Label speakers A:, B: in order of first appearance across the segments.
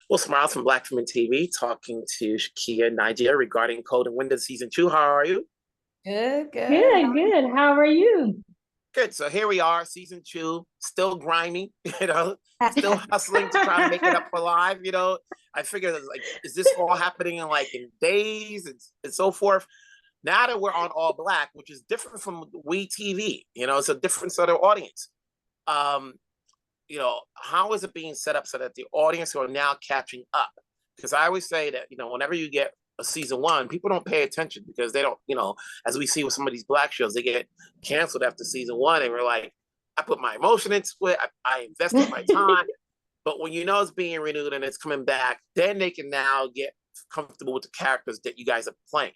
A: Well, Smiles from Black Women TV talking to Shakia and Nijah regarding Kold and Windows Season 2. How are you?
B: Good, good.
C: Good, good. How are you?
A: Good. So here we are, Season 2, still grimy, still hustling to try to make it up for live, I figured, like, is this all happening in days and so forth? Now that we're on All Black, which is different from We TV, it's a different sort of audience. Um, how is it being set up so that the audience are now catching up? Because I always say that, whenever you get a season one, people don't pay attention because they don't, as we see with some of these Black shows, they get canceled after season one. And we're like, I put my emotion into it. I invested my time. But when it's being renewed and it's coming back, then they can now get comfortable with the characters that you guys are playing,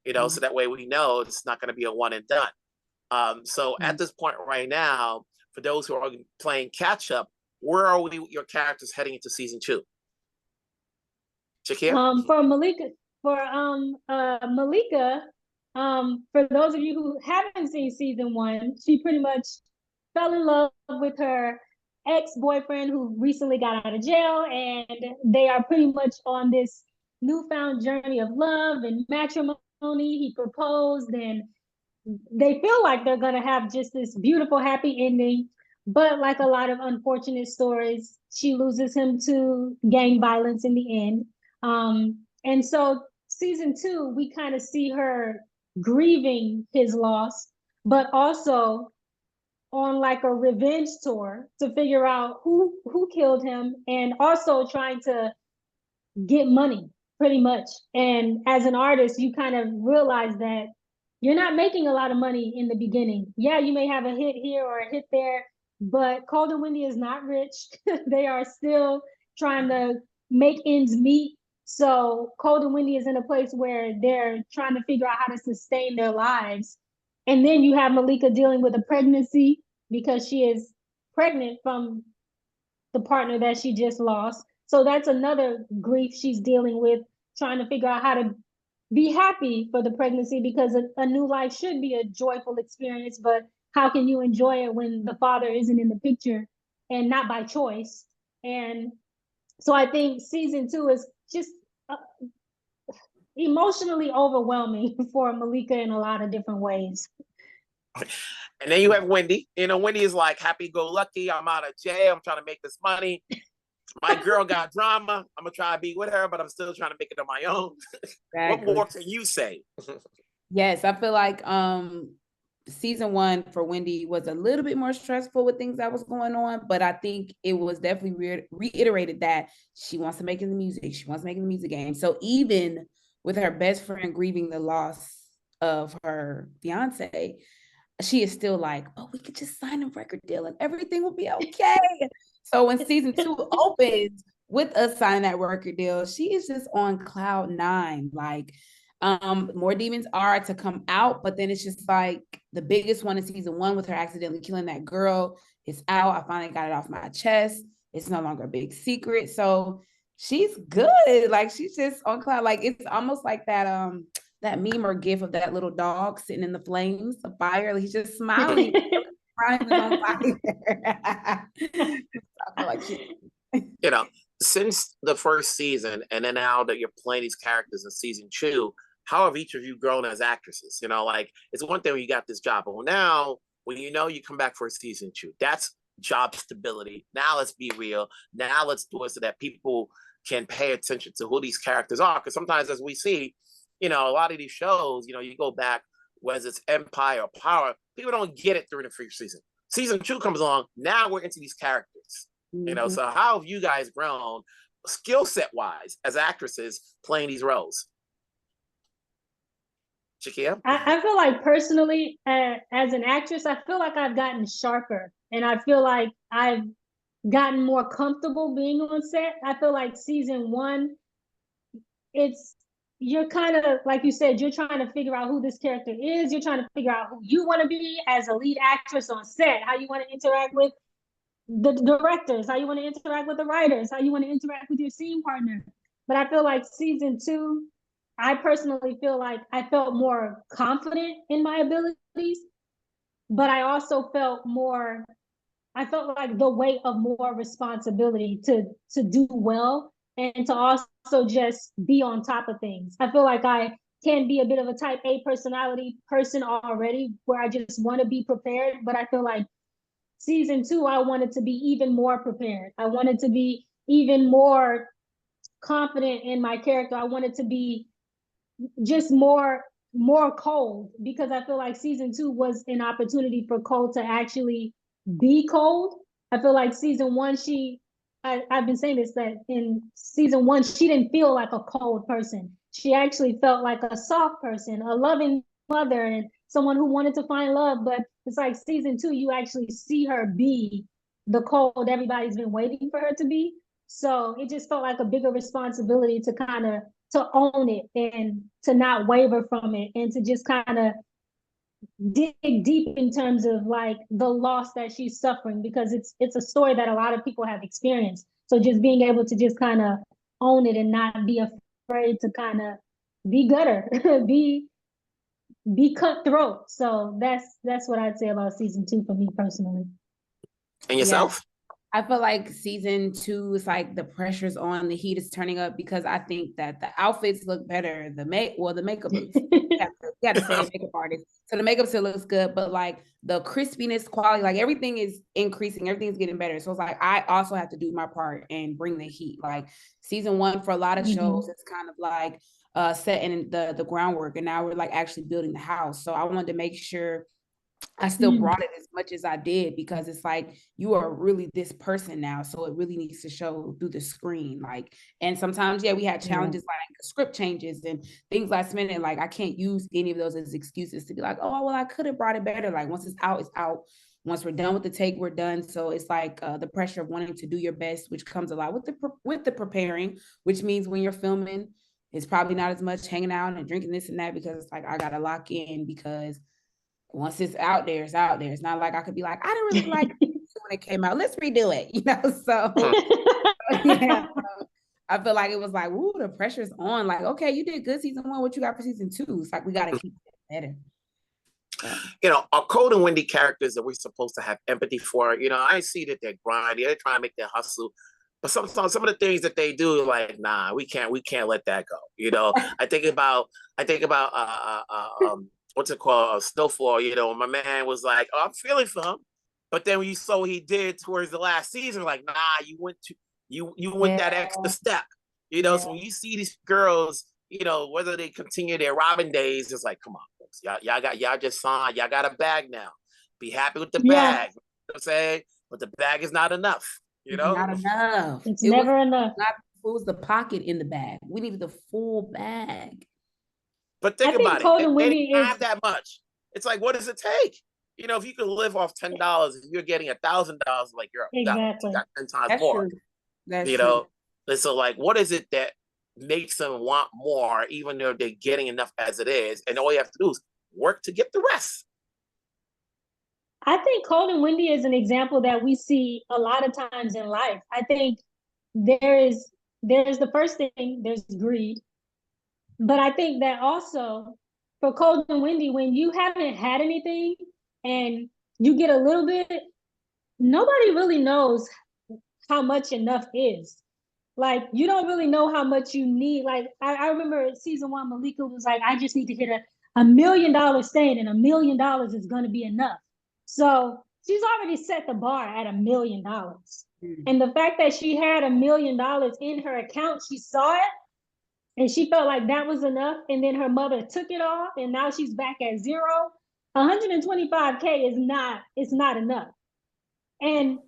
A: so that way we know it's not going to be a one and done. So at this point right now, for those who are playing catch up, where are your characters heading into season 2? Shakia?
C: For Malika, Malika, for those of you who haven't seen season 1, she pretty much fell in love with her ex-boyfriend who recently got out of jail, and they are pretty much on this newfound journey of love and matrimony. He proposed, and they feel like they're going to have just this beautiful, happy ending. But like a lot of unfortunate stories, she loses him to gang violence in the end. And so season 2, we kind of see her grieving his loss, but also on like a revenge tour to figure out who killed him, and also trying to get money pretty much. And as an artist, you kind of realize that you're not making a lot of money in the beginning. Yeah, you may have a hit here or a hit there, but Kold and Wendy is not rich. They are still trying to make ends meet. So Kold and Wendy is in a place where they're trying to figure out how to sustain their lives. And then you have Malika dealing with a pregnancy because she is pregnant from the partner that she just lost. So that's another grief she's dealing with, trying to figure out how to be happy for the pregnancy, because a new life should be a joyful experience, but how can you enjoy it when the father isn't in the picture and not by choice? And so I think season 2 is just emotionally overwhelming for Malika in a lot of different ways.
A: And then you have Wendy. Wendy is like happy-go-lucky. I'm out of jail. I'm trying to make this money. My girl got drama. I'm going to try to be with her, but I'm still trying to make it on my own. Exactly. What more can you say?
B: Yes, I feel like season 1 for Wendy was a little bit more stressful with things that was going on, but I think it was definitely reiterated that she wants to make it in the music. She wants to make it in the music game. So even with her best friend grieving the loss of her fiance, she is still like, oh, we could just sign a record deal and everything will be okay. So when season 2 opens with us signing that record deal, she is just on cloud 9. Like, more demons are to come out, but then it's just like the biggest one in season 1 with her accidentally killing that girl is out. I finally got it off my chest. It's no longer a big secret. So she's good. Like, she's just on cloud. Like, it's almost like that that meme or gif of that little dog sitting in the flames of fire. He's just smiling. On fire.
A: Since the first season, and then now that you're playing these characters in season 2, how have each of you grown as actresses? It's one thing when you got this job, but now when you come back for season 2, that's job stability. Now let's be real. Now let's do it so that people can pay attention to who these characters are. Because sometimes, as we see, a lot of these shows, you go back, whether it's Empire or Power, people don't get it during the first season. Season 2 comes along, now we're into these characters. So how have you guys grown skill set wise as actresses playing these roles? Shakia?
C: I feel like personally, as an actress, I feel like I've gotten sharper, and I feel like I've gotten more comfortable being on set. I feel like season 1, you're kind of, like you said, you're trying to figure out who this character is. You're trying to figure out who you want to be as a lead actress on set, how you want to interact with the directors, how you want to interact with the writers, how you want to interact with your scene partner. But I feel like season 2, I personally feel like I felt more confident in my abilities, but I also felt like the weight of more responsibility to do well. and to also just be on top of things. I feel like I can be a bit of a type A personality person already, where I just want to be prepared. But I feel like season 2, I wanted to be even more prepared. I wanted to be even more confident in my character. I wanted to be just more Kold, because I feel like season 2 was an opportunity for Kold to actually be Kold. I feel like season 1, I've been saying this, that in season 1, she didn't feel like a cold person. She actually felt like a soft person, a loving mother, and someone who wanted to find love. But it's like season 2, you actually see her be the Kold everybody's been waiting for her to be. So it just felt like a bigger responsibility to kind of to own it and to not waver from it, and to just kind of dig deep in terms of like the loss that she's suffering, because it's a story that a lot of people have experienced. So just being able to just kind of own it and not be afraid to kind of be gutter, be cutthroat. So that's what I'd say about season 2 for me personally.
A: And yourself?
B: Yeah. I feel like season 2 is like the pressure's on, the heat is turning up, because I think that the outfits look better. The makeup looks, you have to say makeup artist. So the makeup still looks good, but like the crispiness, quality, like everything is increasing, everything's getting better. So it's like I also have to do my part and bring the heat. Like season 1 for a lot of shows, it's kind of like setting the groundwork, and now we're like actually building the house. So I wanted to make sure I still brought it as much as I did, because it's like you are really this person now, so it really needs to show through the screen. Like, and sometimes, yeah, we had challenges like script changes and things last minute. Like, I can't use any of those as excuses to be like, oh, well, I could have brought it better. Like, once it's out, it's out. Once we're done with the take, we're done. So it's like the pressure of wanting to do your best, which comes a lot with the preparing, which means when you're filming, it's probably not as much hanging out and drinking this and that, because it's like I gotta lock in, because once it's out there, it's out there. It's not like I could be like, I didn't really like it when it came out. Let's redo it, you know? So yeah, I feel like it was like, ooh, the pressure's on. Like, okay, you did good season 1. What you got for season 2? It's like we gotta keep it better.
A: Yeah. You know, our Kold and Wendy characters that we're supposed to have empathy for, you know, I see that they're grinding, they're trying to make their hustle. But sometimes some of the things that they do, like, nah, we can't let that go. You know, I think about what's it called? Snowfall. You know, my man was like, oh, I'm feeling for him. But then when you saw what he did towards the last season, like, nah, you went that extra step. You know, so when you see these girls, you know, whether they continue their robbing days, it's like, come on, folks. Y'all just signed. Y'all got a bag now. Be happy with the bag. You know what I'm saying? But the bag is not enough. You know,
B: not enough.
C: It's never enough.
B: It was the pocket in the bag. We needed the full bag.
A: But think about it. They didn't have that much. It's like, what does it take? You know, if you could live off $10, if you're getting $1,000, like you got 10 times
B: That's
A: more.
B: True. That's
A: you
B: true.
A: know, and so like, what is it that makes them want more, even though they're getting enough as it is, and all you have to do is work to get the rest?
C: I think Kold and Wendy is an example that we see a lot of times in life. I think there's the first thing, there's greed. But I think that also for Kold and Wendy, when you haven't had anything and you get a little bit, nobody really knows how much enough is. Like, you don't really know how much you need. Like, I remember season 1, Malika was like, I just need to hit $1 million staying, and $1 million is going to be enough. So she's already set the bar at $1 million. And the fact that she had $1 million in her account, she saw it and she felt like that was enough. And then her mother took it off, and now she's back at zero. 125K it's not enough. And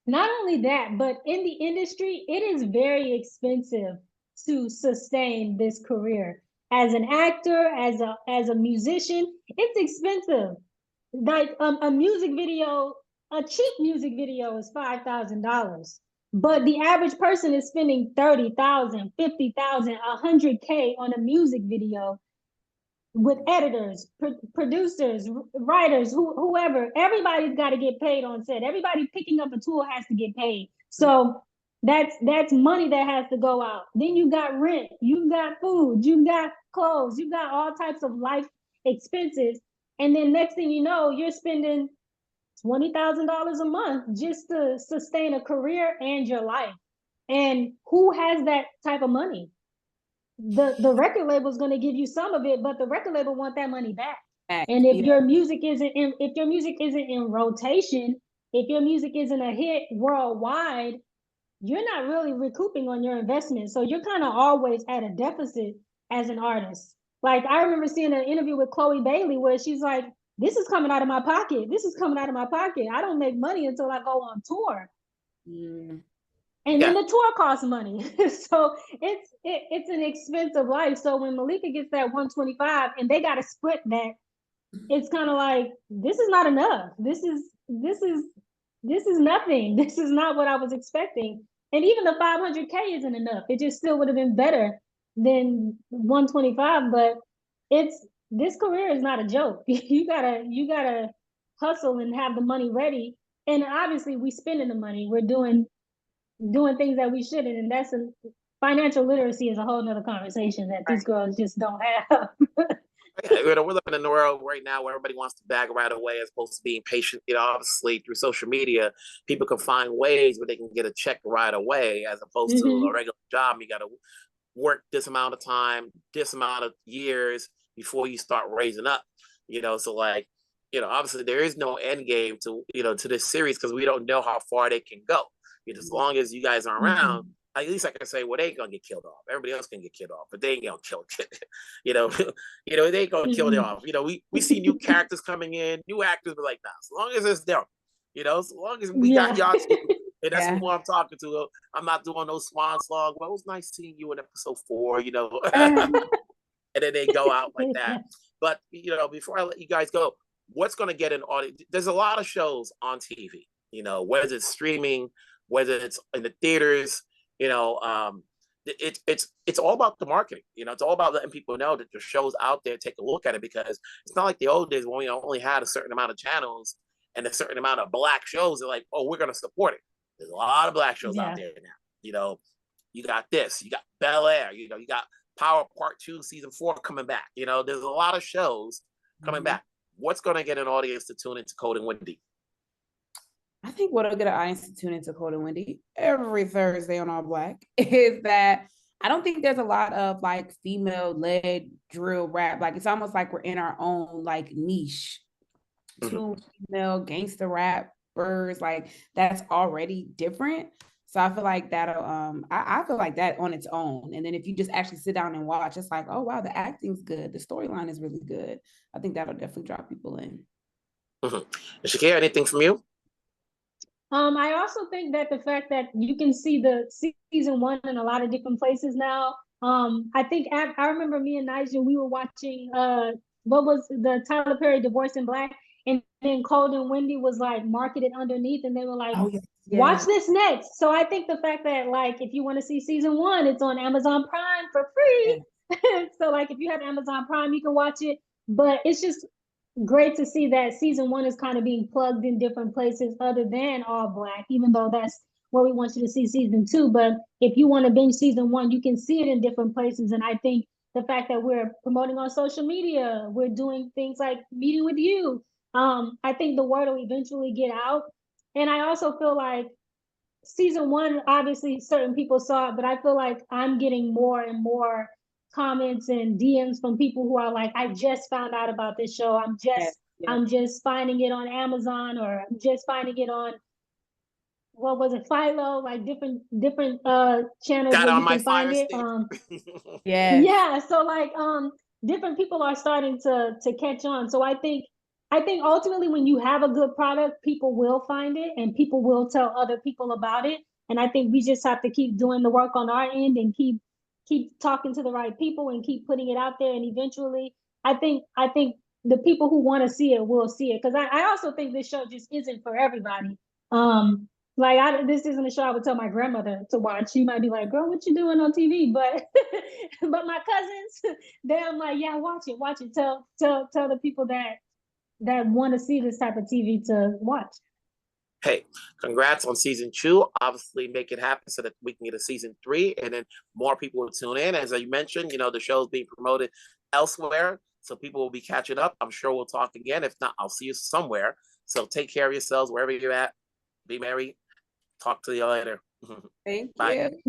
C: not only that, but in the industry, it is very expensive to sustain this career. As an actor, as a musician, it's expensive. Like a music video, a cheap music video is $5,000. But the average person is spending 30,000, 50,000, 100K on a music video, with editors, producers, writers, whoever. Everybody's got to get paid on set. Everybody picking up a tool has to get paid. So that's money that has to go out. Then you got rent, you got food, you got clothes, you got all types of life expenses. And then next thing you know, you're spending $20,000 a month just to sustain a career and your life. And who has that type of money? The record label is going to give you some of it, but the record label want that money back. And if your music isn't in rotation, if your music isn't a hit worldwide, you're not really recouping on your investment. So you're kind of always at a deficit as an artist. Like I remember seeing an interview with Chloe Bailey where she's like, this is coming out of my pocket. This is coming out of my pocket. I don't make money until I go on tour. And then the tour costs money. So it's an expensive life. So when Malika gets that 125 and they got to split that, it's kind of like, this is not enough. This is nothing. This is not what I was expecting. And even the 500K isn't enough. It just still would have been better than 125. But this career is not a joke. You gotta hustle and have the money ready. And obviously we spending the money. We're doing things that we shouldn't. And that's financial literacy is a whole nother conversation that these girls just don't have.
A: We're living in a world right now where everybody wants to bag right away as opposed to being patient. Obviously through social media, people can find ways where they can get a check right away as opposed to a regular job. You got to work this amount of time, this amount of years before you start raising up. So like, obviously there is no end game to, to this series because we don't know how far they can go. As long as you guys are around, at least I can say, well, they ain't gonna get killed off. Everybody else can get killed off, but they ain't gonna kill they ain't gonna kill them off. We see new characters coming in, new actors, but like, nah, as long as it's them, as long as we got y'all two, and that's who I'm talking to. I'm not doing no swan song. Well, it was nice seeing you in episode 4, and then they go out like that. But before I let you guys go, what's gonna get an audience? There's a lot of shows on TV, whether it's streaming, whether it's in the theaters, it's all about the marketing. It's all about letting people know that the show's out there. Take a look at it, because it's not like the old days when we only had a certain amount of channels and a certain amount of black shows. They're like, oh, we're gonna support it. There's a lot of black shows out there now. You got this, you got Bel Air, you got Power Part 2 season 4 coming back. There's a lot of shows coming back. What's gonna get an audience to tune into Kold and Wendy?
B: I think what'll get an audience to tune into Kold and Wendy every Thursday on All Black is that I don't think there's a lot of like female-led drill rap. Like it's almost like we're in our own like niche. 2 female gangster rappers, like that's already different. So I feel like that'll I feel like that on its own. And then if you just actually sit down and watch, it's like, oh wow, the acting's good, the storyline is really good. I think that'll definitely draw people in.
A: Shakira, anything from you?
C: I also think that the fact that you can see the season 1 in a lot of different places now. I think I remember me and Nijah, we were watching what was the Tyler Perry Divorce in Black, and then Kold and Wendy was like marketed underneath, and they were like, watch this next. So I think the fact that like if you want to see season 1, it's on Amazon Prime for free. So like if you have Amazon Prime, you can watch it. But it's just great to see that season 1 is kind of being plugged in different places other than All Black, even though that's where we want you to see season 2. But if you want to binge season 1, you can see it in different places. And I think the fact that we're promoting on social media, we're doing things like meeting with you. I think the word will eventually get out. And I also feel like season 1, obviously certain people saw it, but I feel like I'm getting more and more comments and DMs from people who are like, I just found out about this show. I'm just finding it on Amazon, or I'm just finding it on, what was it, Philo, like different channels where you can find it. Yeah. So like different people are starting to catch on. So I think ultimately when you have a good product, people will find it and people will tell other people about it. And I think we just have to keep doing the work on our end and keep talking to the right people and keep putting it out there. And eventually I think the people who want to see it will see it. Because I also think this show just isn't for everybody. This isn't a show I would tell my grandmother to watch. She might be like, girl, what you doing on TV? But but my cousins, they're like, yeah, watch it. Tell the people that want to see this type of TV to watch.
A: Hey, congrats on season 2. Obviously make it happen so that we can get a season 3 and then more people will tune in. As I mentioned, the show's being promoted elsewhere, so people will be catching up. I'm sure we'll talk again. If not, I'll see you somewhere. So take care of yourselves wherever you're at. Be merry. Talk to you later.
B: Thank
A: Bye.
B: you.